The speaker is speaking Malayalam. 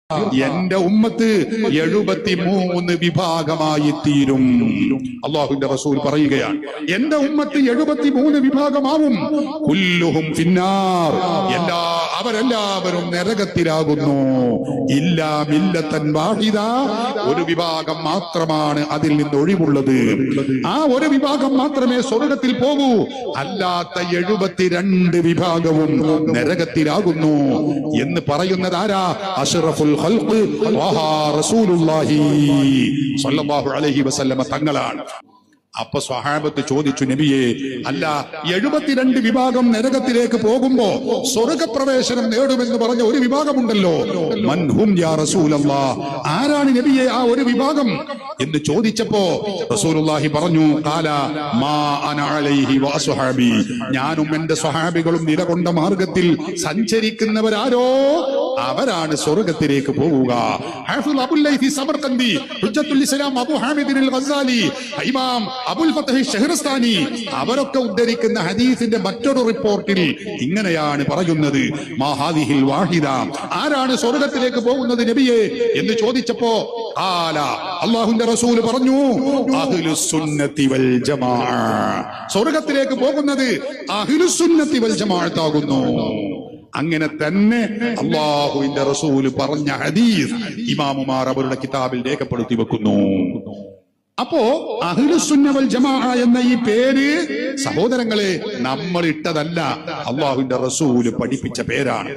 എന്റെ ഉമ്മത്ത് 73 വിഭാഗമായി തീരും. അള്ളാഹുവിന്റെ റസൂൽ പറയുകയാണ്, എന്റെ ഉമ്മത്ത് 73 വിഭാഗമാവും. കുല്ലുഹും ഫിന്നാർ, അവരെല്ലാവരും നരകത്തിലാകുന്നു. ഇല്ലാ മില്ലത്തൻ വാഹിദ, ഒരു വിഭാഗം മാത്രമാണ് അതിൽ നിന്ന് ഒഴിവുള്ളത്. ആ ഒരു വിഭാഗം മാത്രമേ സ്വർഗത്തിൽ പോകൂ. അല്ലാത്ത 72 വിഭാഗവും നരകത്തിലാകുന്നു എന്ന് പറയുന്നത് ആരാ? അഷ്റഫുൽ ഖൽഖ് റസൂലുള്ളാഹി സ്വല്ലല്ലാഹു അലൈഹി വസല്ലമ തങ്ങളാണ്. അപ്പൊ സ്വഹാബത്ത് ചോദിച്ചു, നബിയെ, അല്ല 72 വിഭാഗം നരകത്തിലേക്ക് പോകുമ്പോ സ്വർഗപ്രവേശനം നേടുമെന്ന് പറഞ്ഞ ഒരു വിഭാഗമുണ്ടല്ലോ, മൻഹും യാ റസൂലല്ലാഹ്, ആരാണ് നബിയെ ആ ഒരു വിഭാഗം എന്ന് ചോദിച്ചപ്പോ റസൂലുള്ളാഹി പറഞ്ഞു, ഖാല മാ അന അലൈഹി വഅസ്ഹാബി, ഞാനും എന്റെ സ്വഹാബികളും നിലകൊണ്ട മാർഗത്തിൽ സഞ്ചരിക്കുന്നവരാരോ അവരാണ് സ്വർഗത്തിലേക്ക് പോവുക. ഹാഫിദ് അബുൽ ലൈഥി സമർഖന്ദി, ഹുജ്ജത്തുൽ ഇസ്ലാം അബൂ ഹാമിദ് അൽ ഗസാലി, ഇമാം അബുൽ ഫത്ഹ് ഷഹ്റസ്ഥാനി അവരൊക്കെ ഉദ്ധരിക്കുന്ന ഹദീസിന്റെ മറ്റൊരു റിപ്പോർട്ടിൽ ഇങ്ങനെയാണ് പറയുന്നത്, മാ ഹാദിഹിൽ വാഹിദ, ആരാണ് സ്വർഗത്തിലേക്ക് പോകുന്നത് നബിയെ എന്ന് ചോദിച്ചപ്പോ ഖാല, അല്ലാഹുവിന്റെ റസൂൽ പറഞ്ഞു, അഹ്ലുസ് സുന്നത്തി വൽ ജമാഅ, സ്വർഗത്തിലേക്ക് പോകുന്നത് അഹ്ലുസ് സുന്നത്തി വൽ ജമാഅത്ത് ആകുന്നു. അങ്ങനെ തന്നെ അല്ലാഹുവിന്റെ റസൂല് പറഞ്ഞ ഹദീസ് ഇമാമുമാർ അവരുടെ കിതാബിൽ രേഖപ്പെടുത്തി വെക്കുന്നു. അപ്പോ അഹ്ലുസ് സുന്ന വൽ ജമാഅ എന്ന ഈ പേര് സഹോദരങ്ങളെ നമ്മൾ ഇട്ടതല്ല, അല്ലാഹുവിന്റെ റസൂല് പഠിപ്പിച്ച പേരാണ്.